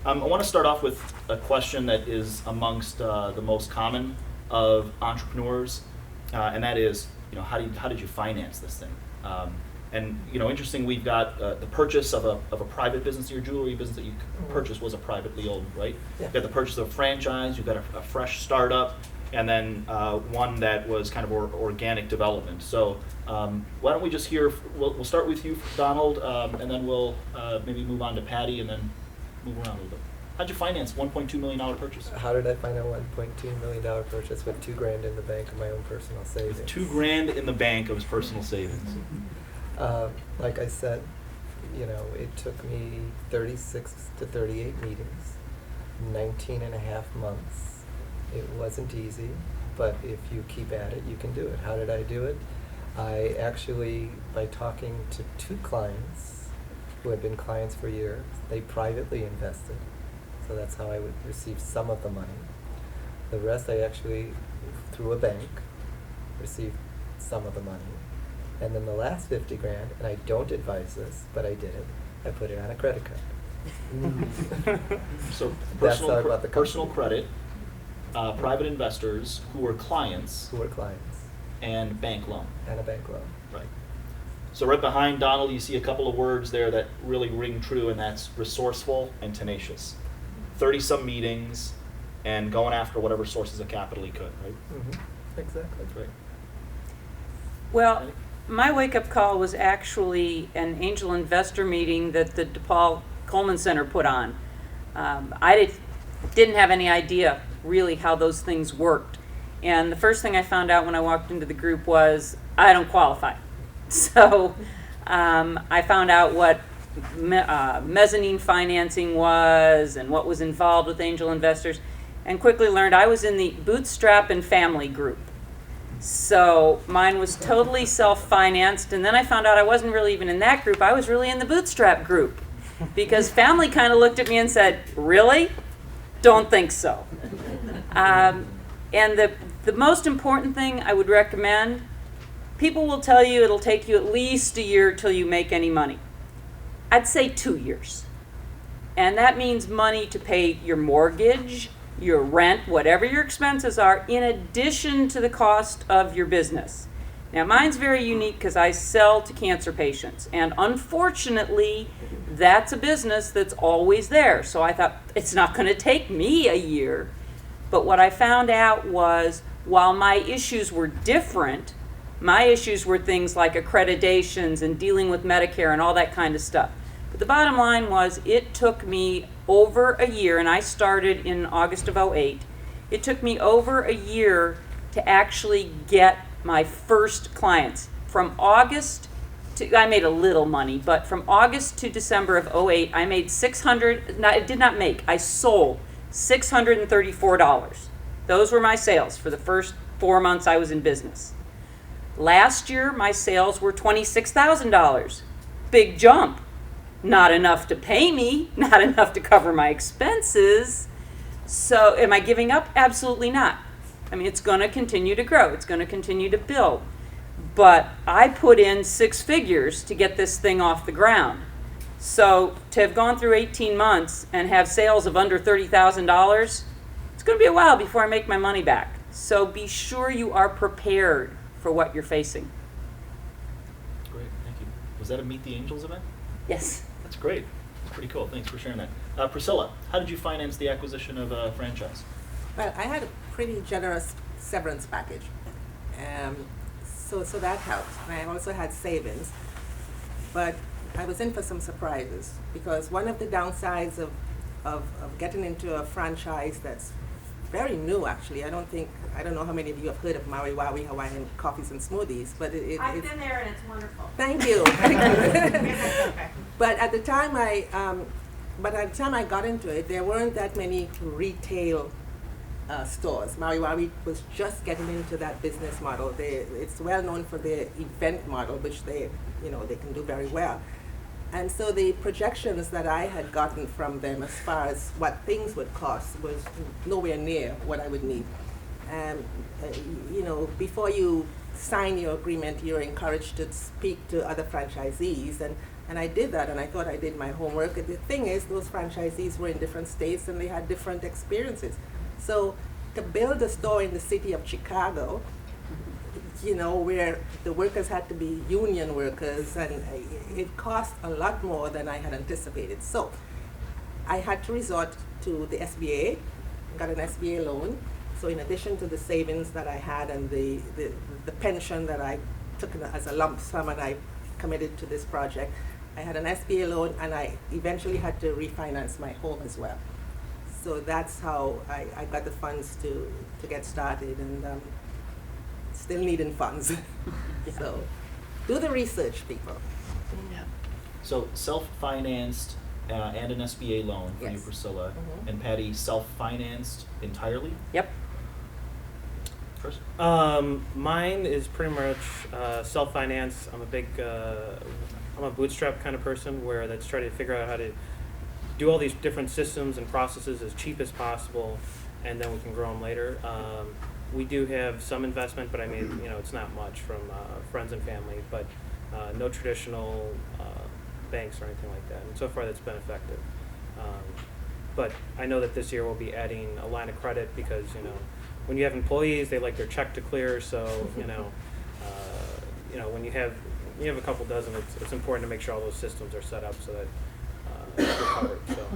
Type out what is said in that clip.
I want to start off with a question that is amongst the most common of entrepreneurs, and that is, how did you finance this thing? And interesting, we've got the purchase of a private business. Your jewelry business that you purchased was a privately owned, right? Yeah. You've got the purchase of a franchise. You've got a fresh startup, and then one that was kind of organic development. So why don't we just hear? We'll start with you, Donald, and then we'll maybe move on to Patty, and then move around a little bit. How'd you finance $1.2 million purchase? How did I find a $1.2 million purchase with $2,000 in the bank of my own personal savings? With $2,000 in the bank of his personal savings. Like I said, it took me 36 to 38 meetings, 19 and a half months. It wasn't easy, but if you keep at it, you can do it. How did I do it? I actually, by talking to 2 clients who had been clients for years, they privately invested. So that's how I would receive some of the money. The rest I actually, through a bank, received some of the money. And then the last $50,000, and I don't advise this, but I did it, I put it on a credit card. So That's how I bought the personal company. credit, private investors who were clients, Who were clients, and bank loan. and a bank loan. Right. So right behind Donald, you see a couple of words there that really ring true, and that's resourceful and tenacious. 30-some meetings, and going after whatever sources of capital he could, right? Mm-hmm. Exactly. Right. Well, my wake-up call was actually an angel investor meeting that the DePaul Coleman Center put on. I didn't have any idea really how those things worked. And the first thing I found out when I walked into the group was I don't qualify. So I found out what mezzanine financing was and what was involved with angel investors, and quickly learned I was in the bootstrap and family group. So mine was totally self-financed, and then I found out I wasn't really even in that group. I was really in the bootstrap group because family kind of looked at me and said, "Really? Don't think so." And the most important thing I would recommend, people will tell you it'll take you at least a year till you make any money. I'd say 2 years. And that means money to pay your mortgage, your rent, whatever your expenses are, in addition to the cost of your business. Now, mine's very unique because I sell to cancer patients. And unfortunately, that's a business that's always there. So I thought, it's not going to take me a year. But what I found out was, while my issues were different, my issues were things like accreditations and dealing with Medicare and all that kind of stuff. But the bottom line was, it took me over a year, and I started in August of '08. It took me over a year to actually get my first clients. From August to, I made a little money, but from August to December of '08, I made I sold $634. Those were my sales for the first 4 months I was in business. Last year, my sales were $26,000. Big jump. Not enough to pay me, not enough to cover my expenses. So am I giving up? Absolutely not. I mean, it's going to continue to grow. It's going to continue to build. But I put in 6 figures to get this thing off the ground. So to have gone through 18 months and have sales of under $30,000, it's going to be a while before I make my money back. So be sure you are prepared for what you're facing. Great, thank you. Was that a Meet the Angels event? Yes. That's great. That's pretty cool. Thanks for sharing that. Priscilla, how did you finance the acquisition of a franchise? Well, I had a pretty generous severance package, so that helped. And I also had savings, but I was in for some surprises because one of the downsides of getting into a franchise that's very new, actually. I don't know how many of you have heard of Maui Waui Hawaiian Coffees and Smoothies, but I've been there and it's wonderful. Thank you. Thank you. But at the time I got into it, there weren't that many retail stores. Maui Waui was just getting into that business model. It's well known for their event model, which they can do very well. And so the projections that I had gotten from them as far as what things would cost was nowhere near what I would need. Before you sign your agreement, you're encouraged to speak to other franchisees. And I did that, and I thought I did my homework. And the thing is, those franchisees were in different states, and they had different experiences. So to build a store in the city of Chicago, you know, where the workers had to be union workers, and it cost a lot more than I had anticipated. So I had to resort to the SBA, got an SBA loan. So in addition to the savings that I had and the pension that I took as a lump sum and I committed to this project, I had an SBA loan, and I eventually had to refinance my home as well. So that's how I got the funds to get started, and still needing funds. So do the research, people. So self-financed and an SBA loan for you, Yes. Priscilla, Mhm. and Patty, self-financed entirely? Yep. Chris? Mine is pretty much self-finance. I'm a bootstrap kind of person where that's trying to figure out how to do all these different systems and processes as cheap as possible, and then we can grow them later. We do have some investment, but I mean, you know, it's not much from friends and family, but no traditional banks or anything like that. And so far, that's been effective. But I know that this year we'll be adding a line of credit because, you know, when you have employees, they like their check to clear. So, you know, when you have a couple dozen, it's important to make sure all those systems are set up so that you're covered. So